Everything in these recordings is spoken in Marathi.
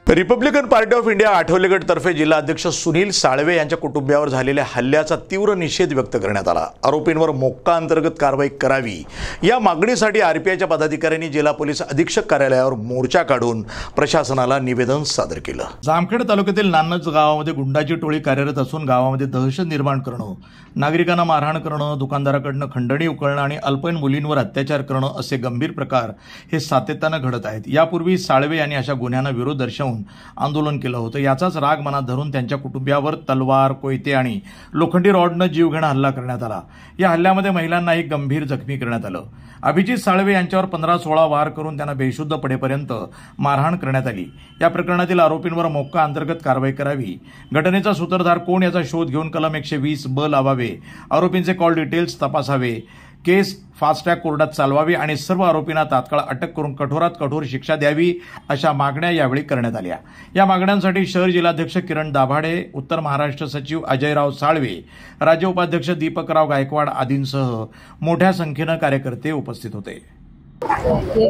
Republican Party of India Athawale गटतर्फे जिल्हा अध्यक्ष सुनील साळवे यांच्या कुटुंबियावर झालेल्या हल्ल्याचा तीव्र निषेध व्यक्त करण्यात आला। आरोपींवर मोक्का अंतर्गत कारवाई करावी या मागणीसाठी आरपीआयच्या पदाधिकाऱ्यांनी जिल्हा पोलीस अधीक्षक कार्यालयावर मोर्चा काढून प्रशासनाला निवेदन सादर केलं। जामखेड तालुक्यातील नान्नज गावामध्ये गुंडाची टोळी कार्यरत असून गावामध्ये दहशत निर्माण करणं, नागरिकांना मारहाण करणं, दुकानदाराकडून खंडणी उकळणं आणि अल्पवयीन मुलींवर अत्याचार करणं असे गंभीर प्रकार हे सातत्याने घडत आहेत। यापूर्वी साळवे यांनी अशा गुन्ह्यांना विरोध दर्शवून आंदोलन केलं होतं। याचाच राग मनात धरून त्यांच्या कुटुंबियावर तलवार, कोयते आणि लोखंडी रॉडने जीवघेणा हल्ला करण्यात आला। या हल्ल्यामध्ये महिलांनाही गंभीर जखमी करण्यात आलं। अभिजित साळवे यांच्यावर 15-16 वार करून त्यांना बेशुद्ध पडेपर्यंत मारहाण करण्यात आली। या प्रकरणातील आरोपींवर मोक्का अंतर्गत कारवाई करावी, घटनेचा सूत्रधार कोण याचा शोध घेऊन कलम 120 लावावे, आरोपींचे कॉल डिटेल्स तपासावे, केस फास्ट ट्रॅक कोर्टात चालवावी आणि सर्व आरोपींना तात्काळ अटक करून कठोरात कठोर शिक्षा द्यावी अशा मागण्या यावेळी करण्यात आल्या। या मागण्यांसाठी शहर जिल्हाध्यक्ष किरण दाभाडे, उत्तर महाराष्ट्र सचिव अजयराव साळवे, राज्य उपाध्यक्ष दीपकराव गायकवाड आदींसह मोठ्या संख्येने कार्यकर्ते उपस्थित होते।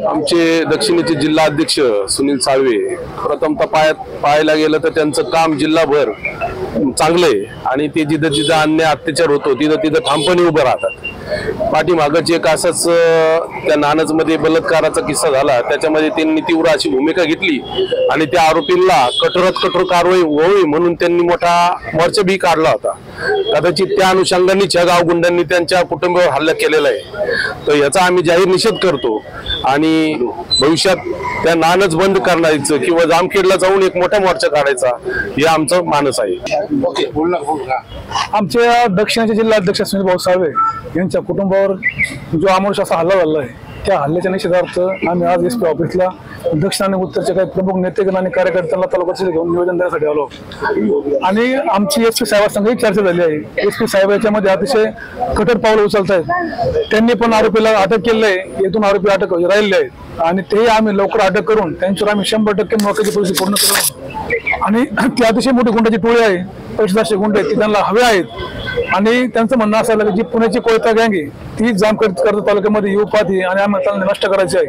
आमचे दक्षिणेचे जिल्हा अध्यक्ष सुनील साळवे प्रथमतः पाहायला गेलं तर त्यांचं काम जिल्हाभर चांगलं आहे आणि ते जिथं जिथं अन्याय अत्याचार होतो तिथं ठामपणे उभं राहतात। पाठीमागच एक असंच त्या नानजमध्ये बलात्काराचा किस्सा झाला, त्याच्यामध्ये त्यांनी तीव्र अशी भूमिका घेतली आणि त्या आरोपींना कठोरात कठोर कारवाई व्हावी म्हणून त्यांनी मोठा मोर्चा बी काढला होता। कदाचित त्या अनुषंगाने गाव गुंडांनी त्यांच्या कुटुंबावर हल्ला केलेला आहे, तर याचा आम्ही जाहीर निषेध करतो आणि भविष्यात त्या नानज बंद करण्याचं किंवा जामखेडला जाऊन एक मोठा मोर्चा काढायचा हे आमचं मानस आहे। आमच्या दक्षिणेचे जिल्हा अध्यक्ष सुनील भाऊ साळवे यांच्या कुटुंबावर जो अमानुष असा हल्ला झाला आहे, त्या हल्ल्याच्या निषेधार्थ आम्ही आज एसपी ऑफिसला दक्षिण आणि उत्तरचे काही प्रमुख नेतेगण आणि कार्यकर्त्यांना तालुक्याचे घेऊन निवेदन देण्यासाठी आलो आणि आमची एसपी साहेबांसंगही चर्चा झाली आहे। एसपी साहेब याच्यामध्ये अतिशय कठोर पावलं उचलत आहेत। त्यांनी पण आरोपीला अटक केलेली आहे, येथून आरोपी अटक राहिलेले आहेत आणि तेही आम्ही लवकर अटक करून त्यांच्यावर आम्ही 100% मोक्याची पोलिसी पूर्ण करू आणि ती अतिशय मोठी गुंडाची टोळी आहे, 2500 गुंड आहेत, ती त्यांना हवे आहेत आणि त्यांचं म्हणणं असं आलं की जी पुण्याची कोयता गँग आहे ती जामखेड तालुक्यामध्ये येऊ पाहते आणि आम्हाला त्यांना नष्ट करायची आहे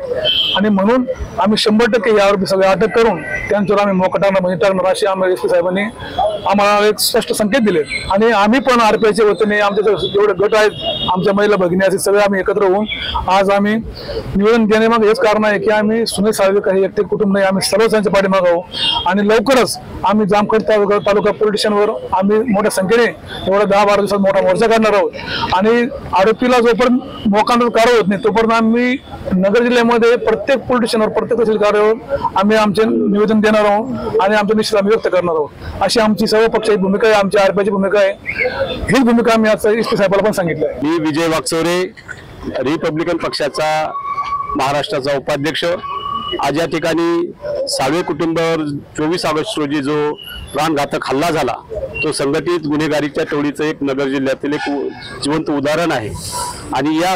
आणि म्हणून आम्ही 100% या आरोपी सगळे अटक करून त्यांच्यावर आम्ही मोका टाकणार अशी आम्हाला एसपी साहेबांनी आम्हाला एक स्पष्ट संकेत दिले आणि आम्ही पण आरपीआयच्या वतीने आमचे जेवढे गट आहेत, आमच्या महिला भगिनी असे सगळे आम्ही एकत्र होऊन आज आम्ही निवेदन देण्यामागे हेच कारण आहे की आम्ही सुनील साळवे काही एकटे कुटुंब नाही, आम्ही सर्वच त्यांच्या पाठीमागे आहोत आणि लवकरच आम्ही जामखेड तालुका पोलीस स्टेशनवर आम्ही मोठ्या संख्येने एवढ्या 10-12 दिवसात मोठा मोर्चा काढणार आहोत आणि आरोपीला जोपर्यंत मोकांतर कारवाई होत नाही तोपर्यंत आम्ही नगर जिल्ह्यामध्ये प्रत्येक पोलीस स्टेशनवर प्रत्येक तहसील कार्यालयावर आम्ही आमचे निवेदन देणार आहोत आणि आमचे निश्चित आम्ही व्यक्त करणार आहोत। अशी आमची सर्व पक्षाची भूमिका आहे, आमची आरपीआयची भूमिका आहे। ही भूमिका आम्ही आज एसपी साहेबांना पण सांगितलं आहे। मी विजय वाकचौरे, रिपब्लिकन पक्षाचा महाराष्ट्राचा उपाध्यक्ष। आज या ठिकाणी साळवे कुटुंबावर 24 ऑगस्ट रोजी जो प्राणघातक हल्ला झाला तो संघटित गुन्हेगारीच्या टोळीचं एक नगर जिल्ह्यातील एक जिवंत उदाहरण आहे आणि या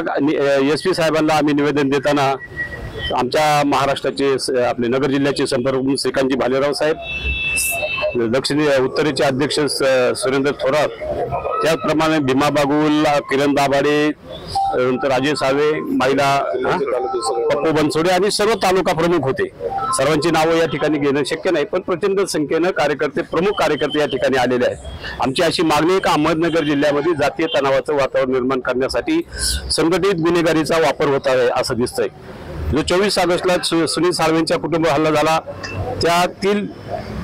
एसपी साहेबांना आम्ही निवेदन देताना आमच्या महाराष्ट्राचे आपले नगर जिल्ह्याचे संपर्क श्रीकांतजी भालेराव साहेब, उत्तरेचे अध्यक्ष सुरेंद्र थोरात, त्याचप्रमाणे भीमा बागुल, किरण दाभाडे, नंतर अजय साळवे, महिला पप्पू बनसोडे आणि सर्व तालुका प्रमुख होते। सर्वांची नावं या ठिकाणी घेणं शक्य नाही, पण प्रचंड संख्येनं प्रमुख कार्यकर्ते या ठिकाणी आलेले आहेत। आमची अशी मागणी आहे की अहमदनगर जिल्ह्यामध्ये जातीय तणावाचं वातावरण निर्माण करण्यासाठी संघटित गुन्हेगारीचा वापर होत आहे असं दिसतंय। जो 24 ऑगस्टला सुनील साळवेंच्या कुटुंबावर हल्ला झाला त्यातील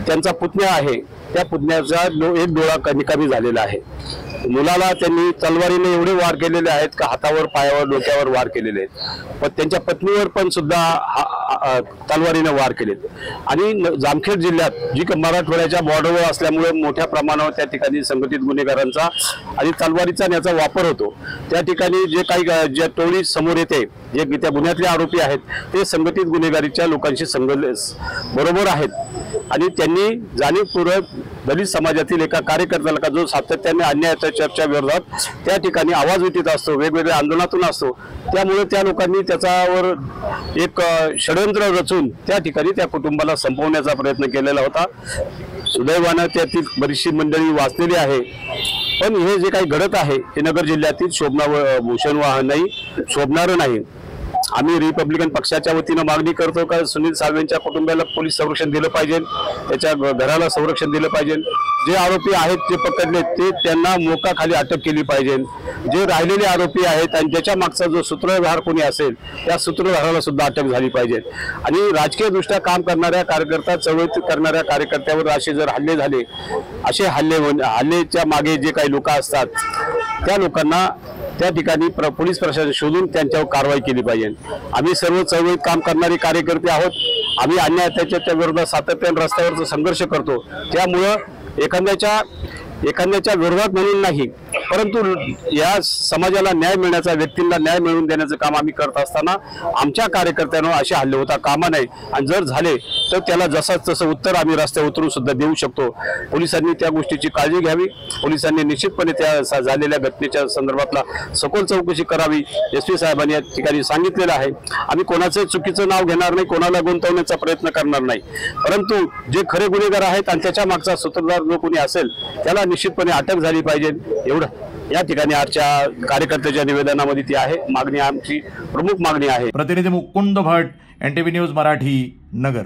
त्यांचा पुतण्या आहे, त्या पुतण्याचा एक डोळा निकामी झालेला आहे। मुलाला त्यांनी तलवारीने एवढे वार केलेले आहेत का हातावर, पायावर, डोक्यावर वार केलेले आहेत, पण त्यांच्या पत्नीवर पण सुद्धा तलवारीने वार केलेत आणि जामखेड जिल्ह्यात जी मराठवाड्याच्या बॉर्डरवर असल्यामुळे मोठ्या प्रमाणावर त्या ठिकाणी संघटित गुन्हेगारांचा आणि तलवारीचा याचा वापर होतो। त्या ठिकाणी जे काही ज्या टोळी समोर येते, जे त्या गुन्ह्यातले आरोपी आहेत ते संघटित गुन्हेगारीच्या लोकांशी बरोबर आहेत आणि त्यांनी जाणीवपूर्वक दलित समाजातील एका कार्यकर्त्याला जो सातत्याने अन्यायाच्या चर्चा विरोधात त्या ठिकाणी आवाज उठीत असतो, वेगवेगळ्या आंदोलनातून असतो, त्यामुळे त्या लोकांनी त्याच्यावर एक षडयंत्र रचून त्या ठिकाणी त्या कुटुंबाला संपवण्याचा प्रयत्न केलेला होता। सुदैवानं त्यातील बरीचशी मंडळी वाचलेली आहे, पण हे जे काही घडत आहे हे नगर जिल्ह्यातील शोभणारं नाही। आम्ही रिपब्लिकन पक्षाच्या वतीनं मागणी करतो का सुनील साळवेंच्या कुटुंबाला पोलीस संरक्षण दिलं पाहिजे, त्याच्या घराला संरक्षण दिलं पाहिजे. जे आरोपी आहेत ते पकडले ते त्यांना मोकाखाली अटक केली पाहिजे. जे राहिलेले आरोपी आहेत आणि त्याच्या मागचा जो सूत्रधार कोणी असेल त्या सूत्रधाराला सुद्धा अटक झाली पाहिजे. आणि राजकीय दृष्ट्या काम करणाऱ्या कार्यकर्ता, चळवळी करणाऱ्या कार्यकर्त्यावर असे जर हल्ले झाले, असे हल्लेच्या मागे जे काही लोक असतात त्या लोकांना त्या ठिकाणी पोलीस प्रशासन शोधून त्यांच्यावर कारवाई केली पाहिजे. आम्ही सर्व चळवळीत काम करणारे कार्यकर्ते आहोत. आम्ही अन्याय त्याच्या विरोधात सातत्याने रस्त्यावरचा संघर्ष करतो. त्यामुळं एखाद्याच्या विरोधात म्हणून नाही, परंतु या समाजाला न्याय मिळण्याचा, व्यक्तींना न्याय मिळवून देण्याचं काम आम्ही करत असताना आमच्या कार्यकर्त्यांवर असे हल्ले होता कामा नये. आणि जर झाले तर त्याला जसंच तसं उत्तर आम्ही रस्त्यावर उतरून सुद्धा देऊ शकतो. पोलिसांनी त्या गोष्टीची काळजी घ्यावी. पोलिसांनी निश्चितपणे त्या झालेल्या घटनेच्या संदर्भातला सखोल चौकशी करावी. SP साहेबांनी या ठिकाणी सांगितलेलं आहे. आम्ही कोणाचं चुकीचं नाव घेणार नाही, कोणाला गुंतवण्याचा प्रयत्न करणार नाही, परंतु जे खरे गुन्हेगार आहेत आणि त्याच्या मागचा सूत्रधार जो कोणी असेल त्याला निश्चितपणे अटक झाली पाहिजे. एवढं या ठिकाणी आजच्या कार्यकर्त्याच्या निवेदनामध्ये ती आहे मागणी, आमची प्रमुख मागणी आहे. प्रतिनिधी मुकुंद भट, NTV न्यूज मराठी, नगर.